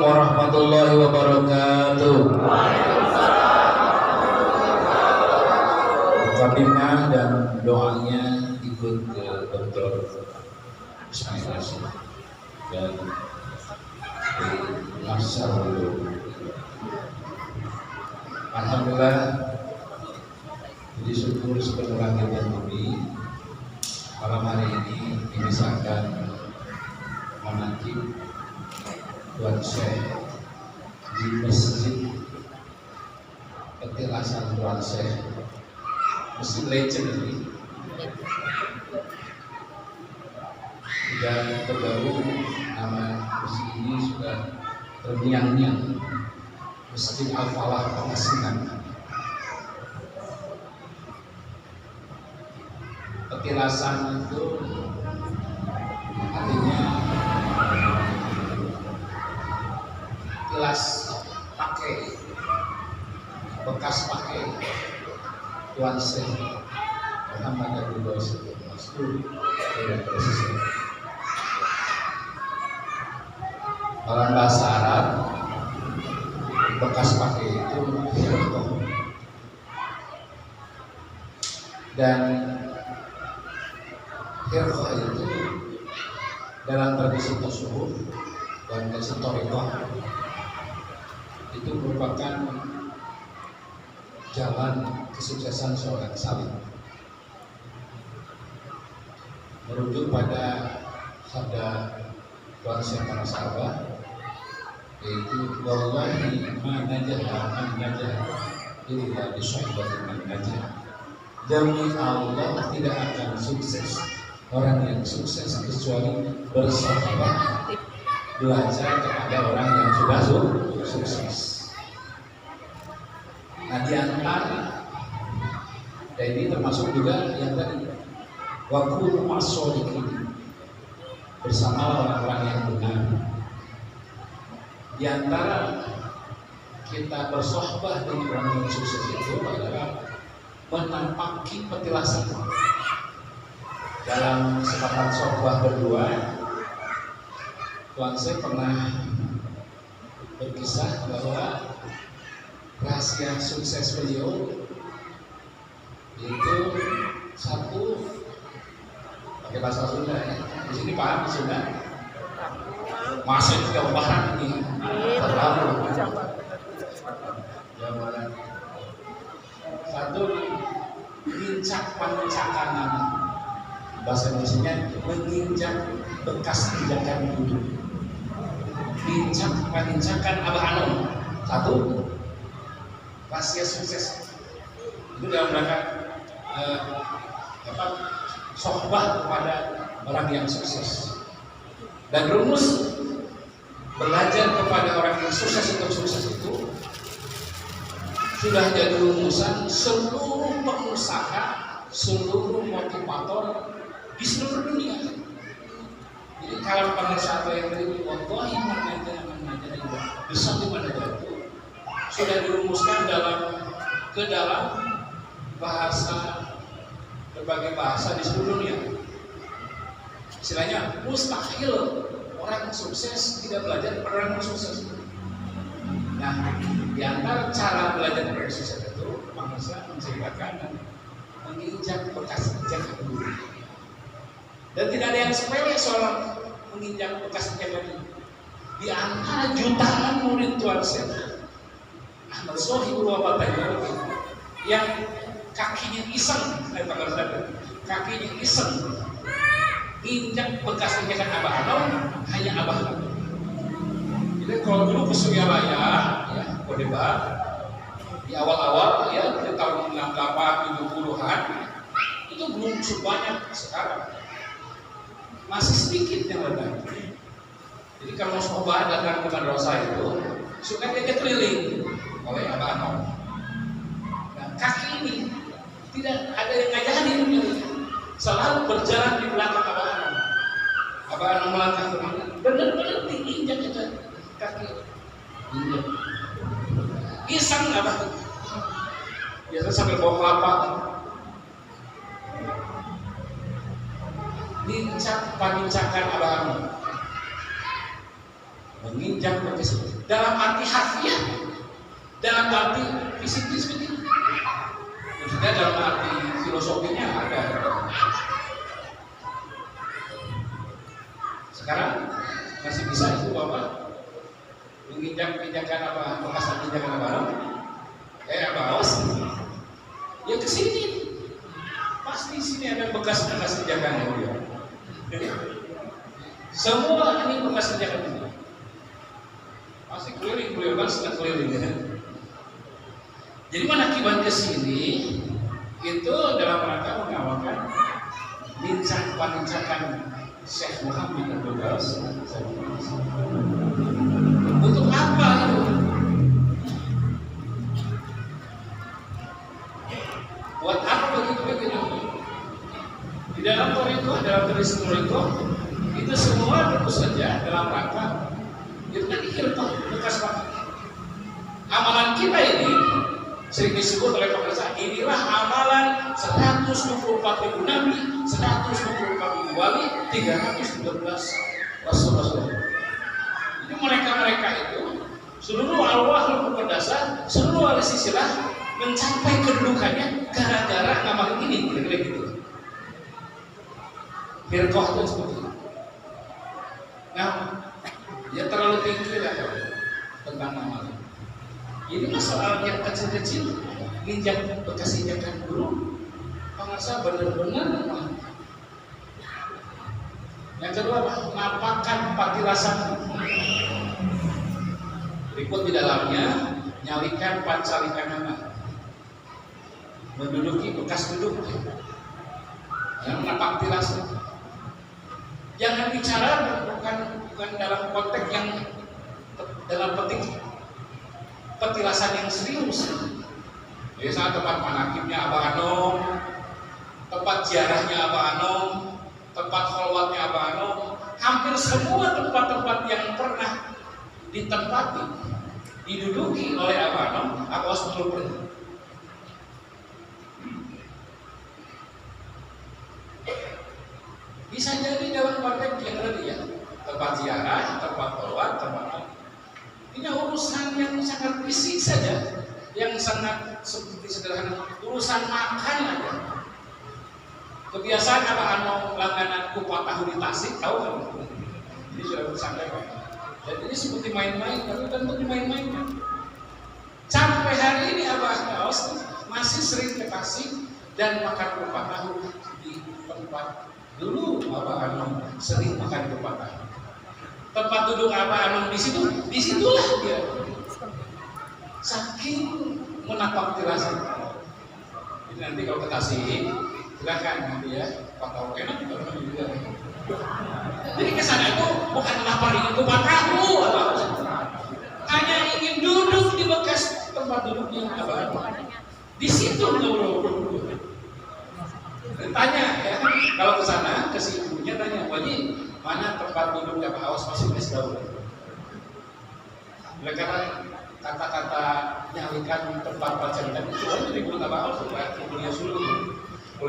warahmatullahi wabarakatuh. Mukadimah dan doanya ikut ke Dr. Ismail dan Nasarul. Alhamdulillah, jadi syukur sepenuh langit dan bumi malam hari ini dibisarkan menanti Tuan Syekh di Masjid Petilasan Tuan Syekh, Masjid Legend ini, dan terbaru nama masjid ini sudah terngiang-ngiang, Masjid Al-Falah Pengasinan. Petilasan itu artinya tilas pakai, bekas pakai Tuan Syekh Muhammad Abdul Basit Mas'ud dari Presiden. Dalam bahasa Arab, bekas pakai itu hirqah, dan hirqah itu dalam tradisi tasawuf dan tradisi thariqah itu merupakan jalan kesuksesan seorang salih. Merujuk pada sabda Tuan Syekh para sahabat, yaitu wallahi ma najaha man najaha illa bi syahbatin man najaha. Demi Allah tidak akan sukses orang yang sukses kecuali bersahabat belajar kepada orang yang sudah sukses. Nah, di antara dan ini termasuk juga yang tadi waktu masodikin, bersama orang-orang yang benar. Di antara kita bersohbah dengan orang yang sukses itu adalah menampaki petilasan. Dalam kesempatan sohbah berdua, Tuan Syekh pernah berkisah bahwa rahasia sukses beliau itu satu, pakai bahasa Sunda ya. Di sini paham Sunda? Masih tidak paham ini. Terlalu. Satu, pincak-pancakan, bahasa Indonesianya menginjak bekas injakan duduk. Pincak-pancakan Abah Anom. Satu, rahasia sukses itu dalam rangka sohbah kepada orang yang sukses. Dan rumus belajar kepada orang yang sukses untuk sukses itu sudah jadi rumusan seluruh pengusaha, seluruh motivator di seluruh dunia. Jadi kalau pengusaha yang beri wallahi mana besar di mana itu sudah dirumuskan ke dalam bahasa, berbagai bahasa di seluruh dunia. Istilahnya mustahil orang sukses tidak belajar kepada orang yang sukses. Nah, di antara cara belajar kepada orang sukses itu, manusia menceritakan dan menginjak bekas injakan dulu. Dan tidak ada yang sepele soal menginjak bekas injakan dulu. Di antara jutaan murid Tuan Syekh Ahmad Sohibul Wabatanya yang kakinya iseng, kakinya iseng injak bekas injakan Abah Anom, hanya Abah Anom. Jadi kalau dulu ke Suryalaya, ya, Kodebar, di awal-awal ya di tahun 68 70-an itu belum sebanyak sekarang, masih sedikit yang datang. Jadi kalau sobat datang ke madrasah itu suka diajak keliling oleh Abah Anom. Nah, kaki ini tidak ada yang ngajarin, selalu berjalan di belakang Abah Anom. Abah Anom melangkah kemana? Benar-benar diinjak itu kaki. Injak. Iseng Abah. Biasa sambil bawa kelapa. Dincak-panincakan Abah Anom. menginjak bekas dalam arti harfiah, dalam arti fisikis begitu. Maksudnya dalam arti filosofinya ada. Sekarang masih bisa itu Bapak menginjak-injakan apa, bekas injakan apa? Apa awas? Ya ke sini. Pasti sini ada bekas-bekas injakan dia. Semua ini bekas injakan dia. Masih keliling kan sedang keliling ya. Jadi manakiban ke sini itu dalam rangka mengawalkan lincakan Syekh Muhammad Abdul Ghawwas. Untuk apa itu? Buat apa begitu? Di dalam toriko, dalam tulis toriko itu semua tentu saja dalam rangka itu kan hilfah bekas pakai. Amalan kita ini sering disebut oleh pemirsa, inilah amalan 124 ribu nabi, 124 ribu wali, 313 rasul-rasul. Jadi mereka itu seluruh arwah berdasar, seluruh wali silsilah mencapai kedudukannya gara-gara ngamalin ini, kira-kira gitu. Firqah itu seperti itu. Nah, ya terlalu tinggi lah tentang amalan. Ini masalah yang kecil-kecil, injak bekas injakan dulu, pengersa benar-benar. Yang kedua, nampakkan patilasan. Berikut di dalamnya, nyalikan pancalikan nama, menduduki bekas duduk, yang menapak tilasan. Jangan bicara bukan dalam konteks yang dalam petik petilasan yang serius. Biasa tempat manakibnya Abah Anom, tempat ziarahnya Abah Anom, tempat kholwatnya Abah Anom, hampir semua tempat-tempat yang pernah ditempati, diduduki oleh Abah Anom, Abah Os pernah. Bisa jadi dalam konteks yang tadi ya, tempat ziarah, tempat kholwat, tempat ini urusan yang sangat fisik saja, yang sangat seperti sederhana, urusan makan aja. Kebiasaan anak-anak langganan kupat tahu di Tasik, tahu kan? Ini sudah disampaikan. Dan ini seperti main-main, tapi tentu main-main. Sampai hari ini Abah Ghawwas masih sering ke Tasik dan makan kupat tahu di tempat dulu Abah Anom sering makan kupat tahu. Tempat duduk Abah Anom disitulah dia. Saking menapak tirasan. Jadi nanti kalau ke Tasik, silakan nanti ya, Pak tahu enak juga. Jadi kesana itu bukan lapar ingin kupat tahu, hanya ingin duduk di bekas tempat duduknya Abah Anom. Di situ ngobrol. Tanya ya, kalau ke sana ke si ibunya tanya, wajib mana tempat duduk Abah Ghawwas masih tahu. Oleh karena kata-kata nyalikan tempat pacaran itu kan jadi buat Abah Ghawwas sudah kuliah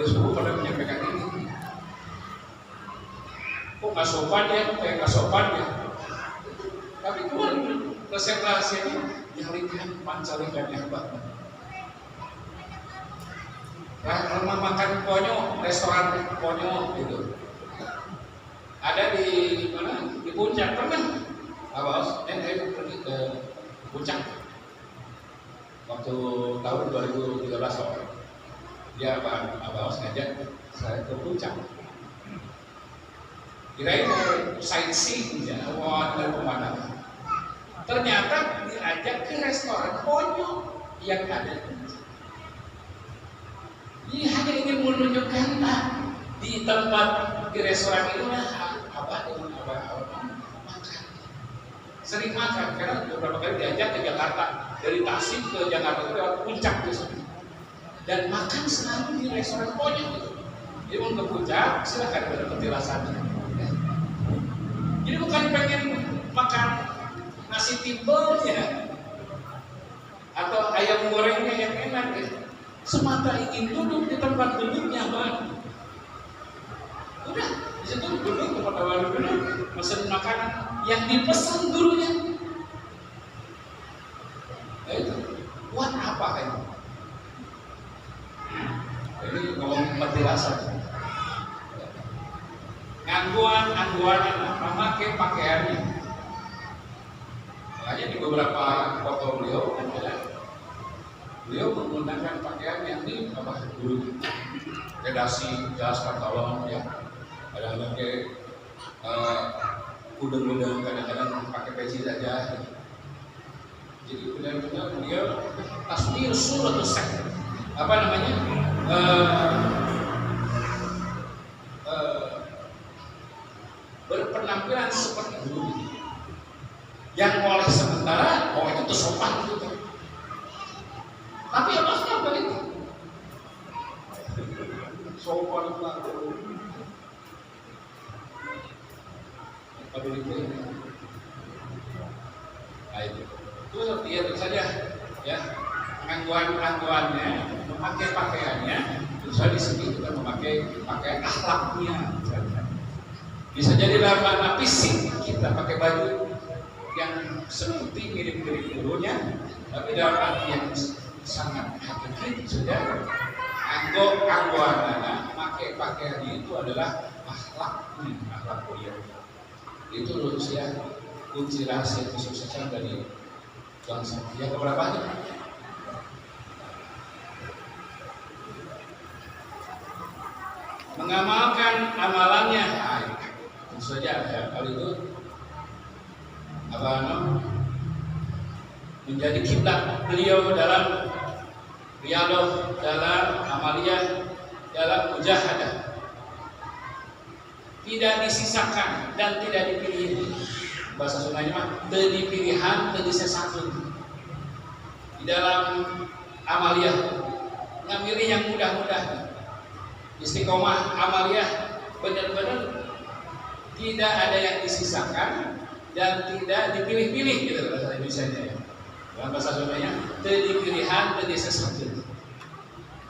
suruh pada menyampaikan ini. Kok nggak sopan ya, kayak nggak sopan ya. Tapi keluar resep rahasianya nyalikan pancalikannya Abah. Rumah makan Ponyo, restoran Ponyo gitu. Ada di mana? Di Puncak pernah. Abah pergi ke Puncak waktu tahun 2013 lalu. Dia Abah ngajak saya ke Puncak. Kirain mau sightseeing ya, mau dari pemandangan. Ternyata diajak ke restoran Ponyo yang ada. Dia hanya ingin menunjukkan di tempat di restoran itu Abah dengan Abah makan. Sering makan karena beberapa kali diajak ke Jakarta, dari Tasik ke Jakarta itu lewat Puncak gitu. Dan makan selalu di restoran Ponyo gitu. Jadi mau ke Puncak silakan pada petilasannya. Jadi bukan pengen makan nasi timbel ya, atau ayam gorengnya yang enak ya. Semata ingin duduk di tempat duduknya Bang. Udah, di situ duduk tempat awal duduk, mesen makanan. yang dipesan gurunya. Nah itu, buat apa kan? Ini ngomong penjelasan. Angguan memakai pakaiannya. Makanya di beberapa foto beliau menggunakan pakaian yang di dulu redasi jas pantalon ya, kadang-kadang pakai udeng-udeng, kadang-kadang pakai peci saja. Jadi benar-benar beliau tasbih suratul sek apa namanya berpenampilan seperti dulu. Yang oleh sementara, itu tuh sopan gitu. Tapi apa sih apa itu? Sopan banget. Apa itu? Nah itu lihat saja ya, angguannya memakai pakaiannya, terus di sini juga memakai pakaian akhlaknya. Bisa jadi dalam makna fisik kita pakai baju yang seperti mirip-mirip gurunya, tapi dalam arti yang sangat hakiki sudah angguanana pakai pakaiannya itu adalah akhlak beliau. Itu rusia kunci rahasia kesuksesan dari bangsa. Yang keberapa nih? Mengamalkan amalannya. Tentu saja ya, hal itu menjadi kiblat beliau dalam riyadah, dalam amaliyah, dalam mujahadah. Tidak disisakan dan tidak dipilih. Bahasa Sundanya mah teu dipilihan, teu disesakeun. Di dalam amaliyah ngamili yang mudah-mudah. Istiqomah amaliyah benar-benar tidak ada yang disisakan dan tidak dipilih-pilih gitu bahasa Indonesianya ya. Dalam bahasa Sundanya teu dipilihan, teu disesakeun.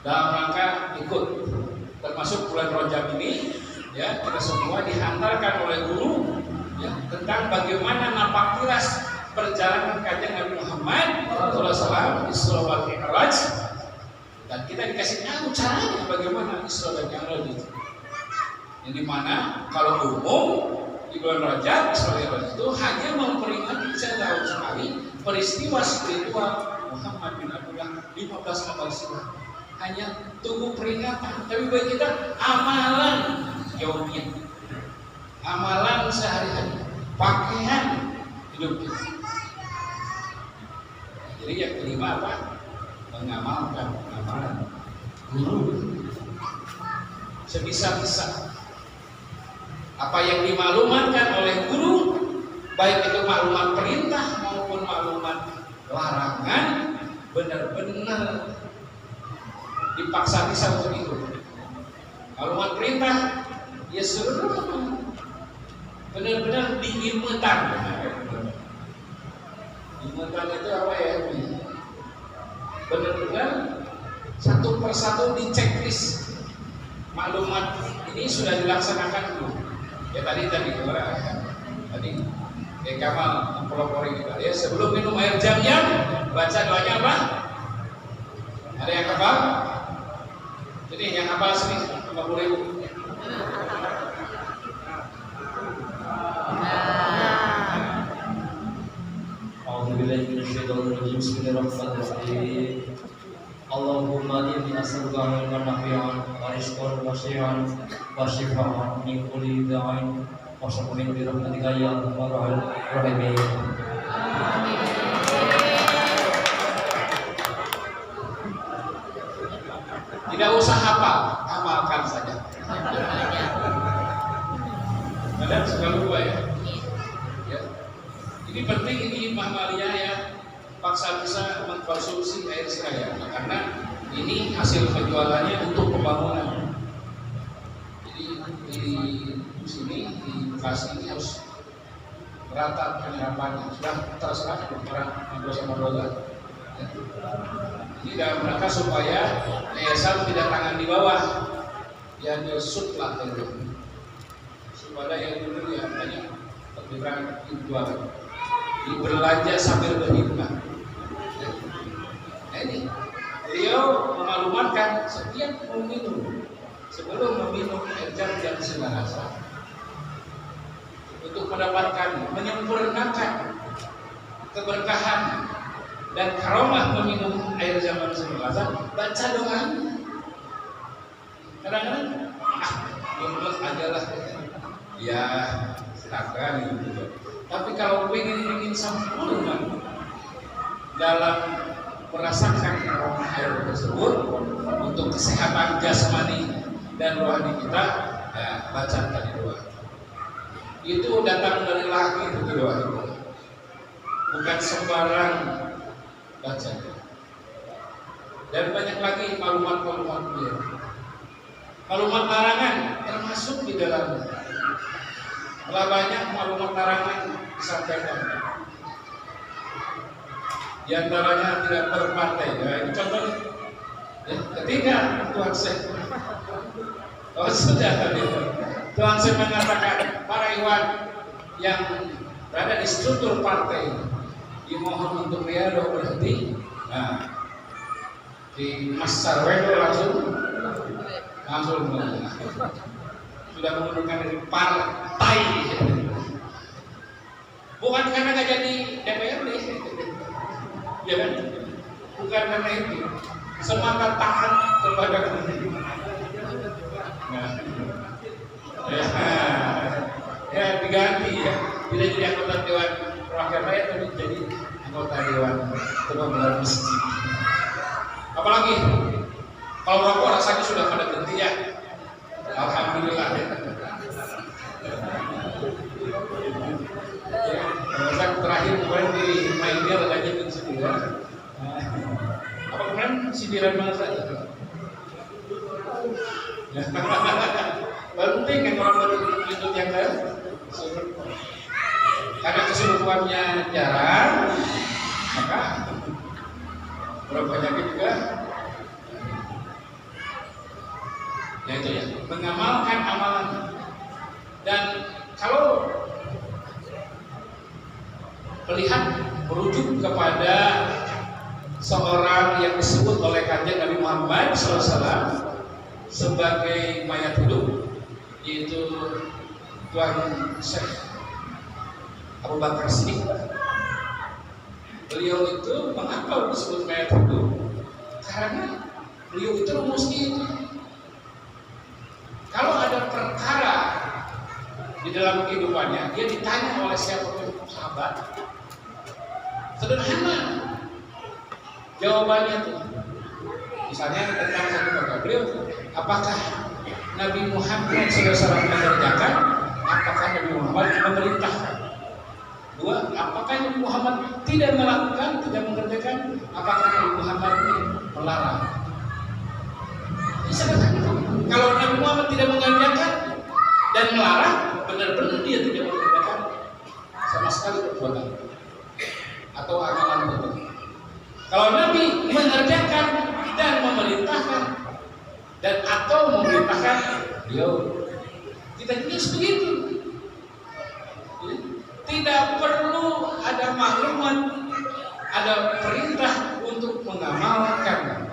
Dalam rangka ikut termasuk bulan Rajab ini ya, kita semua dihantarkan oleh guru ya, tentang bagaimana napak tilas perjalanan Kanjeng Nabi Muhammad SAW Isra wal Mi'raj, dan kita dikasih tahu caranya bagaimana Isra dan Mi'raj itu. Yang dimana kalau umum di bulan Rajab Isra wal Mi'raj itu hanya memperingati setahun sekali peristiwa spiritual Muhammad bin Abdullah 15 abad silam. Hanya tunggu peringatan, tapi bagi kita amalan yaumiyah, amalan sehari-hari, pakaian hidup kita. Jadi yang kelima apa? Mengamalkan amalan guru sebisa-bisa. Apa yang dimaklumatkan oleh guru, baik itu maklumat perintah maupun maklumat larangan, benar-benar dipaksa bisa untuk ikut. Maklumat perintah ya seluruh benar-benar diimetan. Imetan itu apa ya? Benar-benar satu persatu di checklist. Maklumat ini sudah dilaksanakan dulu. Ya tadi Kamal mempelopori kita. Ya sebelum minum air jam-jam baca doanya apa? Ada yang hafal? Jadi yang hafal sini 50.000. Bismillahirrahmanirrahim. Allahumma inni as'aluka ilman nafi'an wa rizqan wasi'an wa shifaan min kulli da'in wa syafa'in bi rahmatika ya arhamar rahimin. Tidak usah hafal, amalkan saja. Kalian sudah lupa ya? Ini penting, ini Muhammadiyah ya, paksa bisa mengkonsumsi air seraya karena ini hasil penjualannya untuk pembangunan. Jadi di sini di Bekasi ini harus merata penyerapannya, sudah terserah orang sama dolar. Ini dalam rangka supaya yayasan tidak tangan di bawah, ya nyusut lah gitu. Supaya yang dulu ya banyak Tapi itu belanja sambil berhikmah. Nah ini beliau memaklumatkan setiap meminum, sebelum meminum air zam-zam segala rasa, untuk mendapatkan menyempurnakan keberkahan dan karomah meminum air zam-zam segala rasa, baca doanya. Kadang-kadang jomblo aja lah, ya silakan gitu. Tapi kalau ingin sempurna dalam merasakan aroma air tersebut untuk kesehatan jasmani dan rohani kita, ya baca tadi doa. Itu datang dari langit itu doa itu, bukan sembarang baca. Dan banyak lagi maklumat-maklumat beliau. Maklumat larangan termasuk di dalamnya. Telah banyak maklumat larangan disampaikan. Di antaranya tidak berpartai. Ya, ini contoh. Ya, ketiga Tuhan Syekh. Oh sudah tadi. Tuhan Syekh mengatakan para ikhwan yang berada di struktur partai dimohon untuk riado berhenti. Nah, di Mas Sarwendo langsung sudah mengundurkan dari partai, bukan karena nggak jadi DPRD, ya kan? Bukan karena itu, semata taat kepada ya diganti ya, tidak jadi anggota Dewan Perwakilan Rakyat tapi jadi anggota Dewan Pengurus Masjid. Apalagi kalau rokok rasanya sudah pada berhenti ya, alhamdulillah ya. Masa terakhir kemarin di Mainnya lagi itu sindiran. Apa kemarin sindiran mana saja? Penting kan orang berlindung yang lain. Karena keseluruhannya jarang, maka berapa penyakit juga. Ya itu ya, mengamalkan amalan. Dan kalau melihat merujuk kepada seorang yang disebut oleh kanjeng Nabi Muhammad SAW sebagai mayat hidup, yaitu Tuan Syekh Abu Bakar Siddiq. Beliau itu mengapa disebut mayat hidup? Karena beliau itu rumusnya itu. Kalau ada perkara di dalam kehidupannya, dia ditanya oleh siapapun sahabat, sederhana jawabannya tuh. Misalnya tentang satu perkara, beliau, apakah Nabi Muhammad SAW mengerjakan? Apakah Nabi Muhammad memerintahkan? Dua, apakah Nabi Muhammad tidak melakukan, tidak mengerjakan? Apakah Nabi Muhammad melarang? Sederhana. Kalau Nabi Muhammad tidak mengerjakan dan melarang, benar-benar dia tidak mengerjakan sama sekali perbuatan atau amalan tertentu. Kalau Nabi mengerjakan dan memerintahkan dan atau memerintahkan, beliau kita juga begitu. Tidak perlu ada maklumat, ada perintah untuk mengamalkan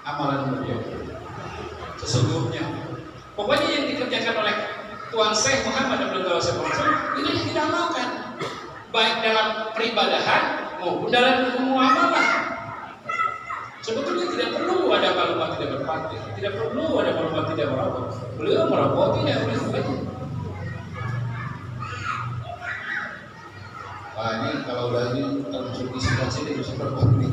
amalan beliau. Sesungguhnya, pokoknya yang dikerjakan oleh Tuan Syekh Muhammad Abdul Qasim itu yang kita amalkan, baik dalam peribadahan maupun dalam muamalah. Sebetulnya tidak perlu ada maklumat tidak berpartai, tidak perlu ada maklumat tidak merokok. Beliau merokok tidak boleh. Wah ini kalau udah ini termasuk di situasi ini bisa berpartai.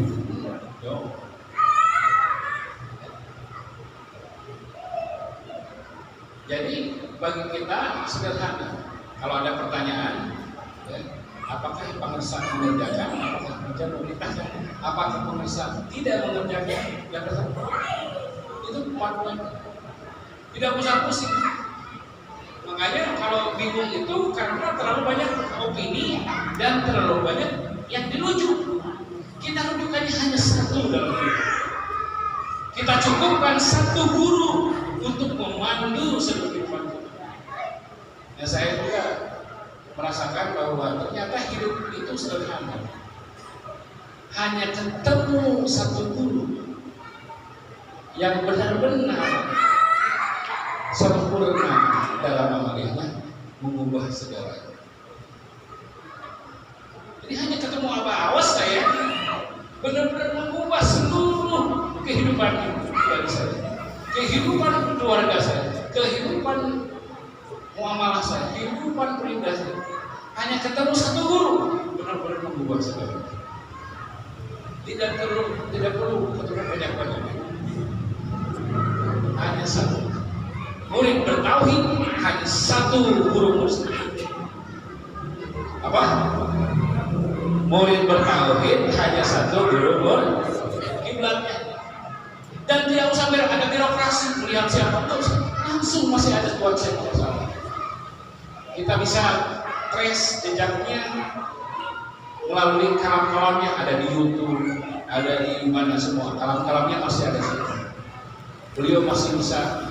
Jadi bagi kita sederhana, kalau ada pertanyaan, ya, apakah pengusaha mengerjakan, apakah pengusaha memerintahkan, apakah pengusaha tidak mengerjakan, yang bersama itu poin. Tidak usah pusing. Makanya kalau bingung itu karena terlalu banyak opini dan terlalu banyak yang dirujuk. Kita rujukannya hanya satu dalam hidup. Kita cukupkan satu guru untuk memandu seluruh kehidupan kita. Ya saya juga merasakan bahwa ternyata hidup itu sederhana. Hanya ketemu satu guru yang benar-benar sempurna dalam amalnya, mengubah segalanya. Jadi hanya ketemu awas saya benar-benar mengubah seluruh kehidupan dari saya, kehidupan keluarga saya, kehidupan muamalah saya, kehidupan pribadi saya. Hanya ketemu satu guru benar-benar mengubah segalanya. Tidak perlu ketemu banyak-banyak. Hanya satu. Murid bertauhid hanya satu guru muslim. Apa? Murid bertauhid hanya satu guru kiblatnya. Dan tidak usah ada birokrasi melihat siapa langsung masih ada Tuhan saya bersama. Kita bisa trace jejaknya melalui kalam-kalamnya, ada di YouTube, ada di mana semua. Kalam-kalamnya masih ada di situ. Beliau masih bisa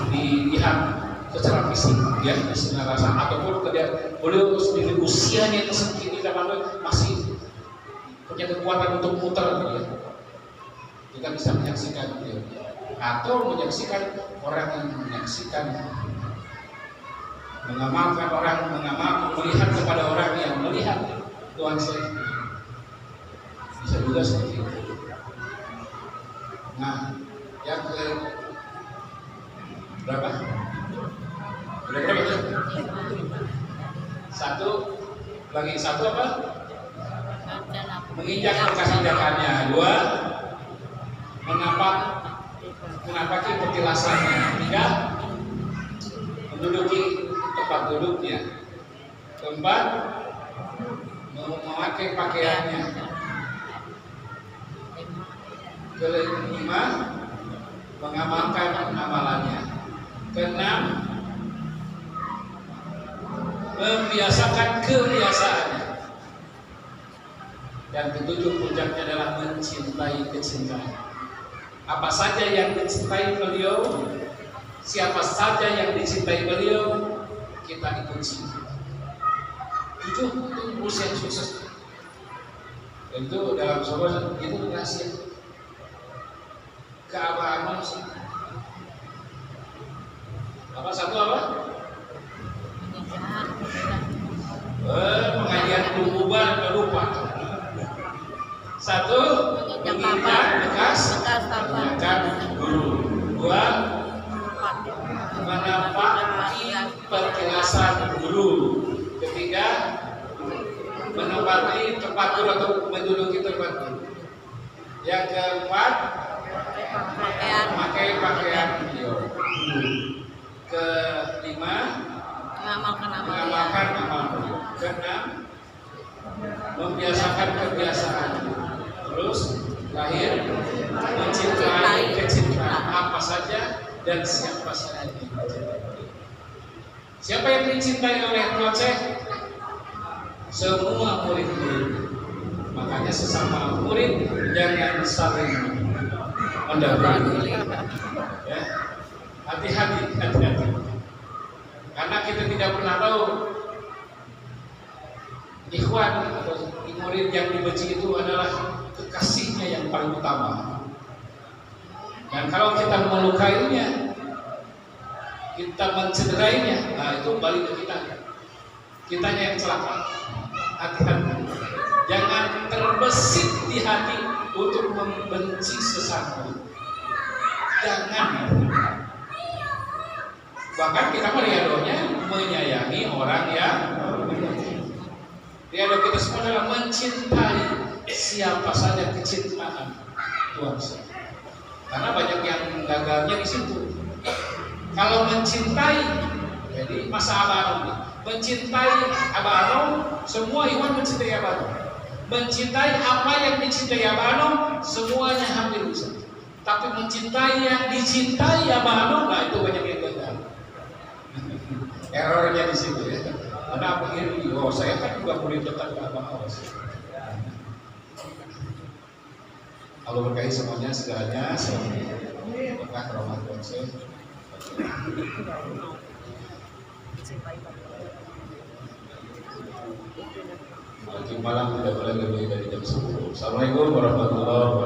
dilihat secara fisik, ya, secara rasa, ataupun beliau sendiri usianya segini masih punya kekuatan untuk muter, ya. Kita bisa menyaksikan beliau, atau menyaksikan orang yang menyaksikan, mengamalkan orang, melihat kepada orang yang melihat Tuhan saya. Bisa juga seperti itu. Nah, yang ke berapa? Udah berapa tuh? Satu apa? Menginjak bekas injakannya. 2, menapaki petilasannya. 3, menduduki tempat duduknya. 4, memakai pakaiannya. 5, mengamalkan amalannya. 6, membiasakan kebiasaannya. Dan 7, puncaknya adalah mencintai kecintaan. Apa saja yang dicintai beliau, siapa saja yang dicintai beliau, kita ikut cinta. 7 itu urusan sukses. Itu dalam sebuah itu rahasia keabahan manusia. Apa satu apa? Pengajian belum bubar udah lupa. 1, menginjak bekas guru. 2, menapaki petilasan guru. 3, menempati tempat guru atau menduduki tempat guru. Yang keempat, memakai pakaian beliau. 5, mengamalkan amal beliau. 6, membiasakan kebiasaan. Terus terakhir, mencintai kecintaan apa saja dan siapa saja yang dicintai. Siapa yang dicintai oleh Tuhan saya? Semua murid-murid. Makanya sesama murid jangan saling mendahului. Ya. Hati-hati. Karena kita tidak pernah tahu ikhwan atau murid yang dibenci itu adalah kekasihnya yang paling utama. Dan kalau kita melukainya, kita mencederainya, nah itu balik ke kita. Kitanya yang celaka. Hati-hati. Jangan terbesit di hati untuk membenci sesama. Jangan. Bahkan kita meriadonya menyayangi orang yang riado kita semua adalah mencintai siapa saja kecintaan Tuhan. Karena banyak yang gagalnya di situ. Kalau mencintai, jadi masa Abah mencintai Abah, semua iman mencintai Abah. Mencintai apa yang dicintai Abah, semuanya hampir bisa. Tapi mencintai yang dicintai Abah, nah itu banyak yang gagal. Errornya di situ ya. Karena apa ini? Oh, saya kan juga murid dekat ke Abah Awas. Allah berkahi semuanya segalanya. Berkah rahmat Tuhan saya. Nanti malam tidak boleh lebih dari jam 10. Assalamualaikum warahmatullahi wabarakatuh.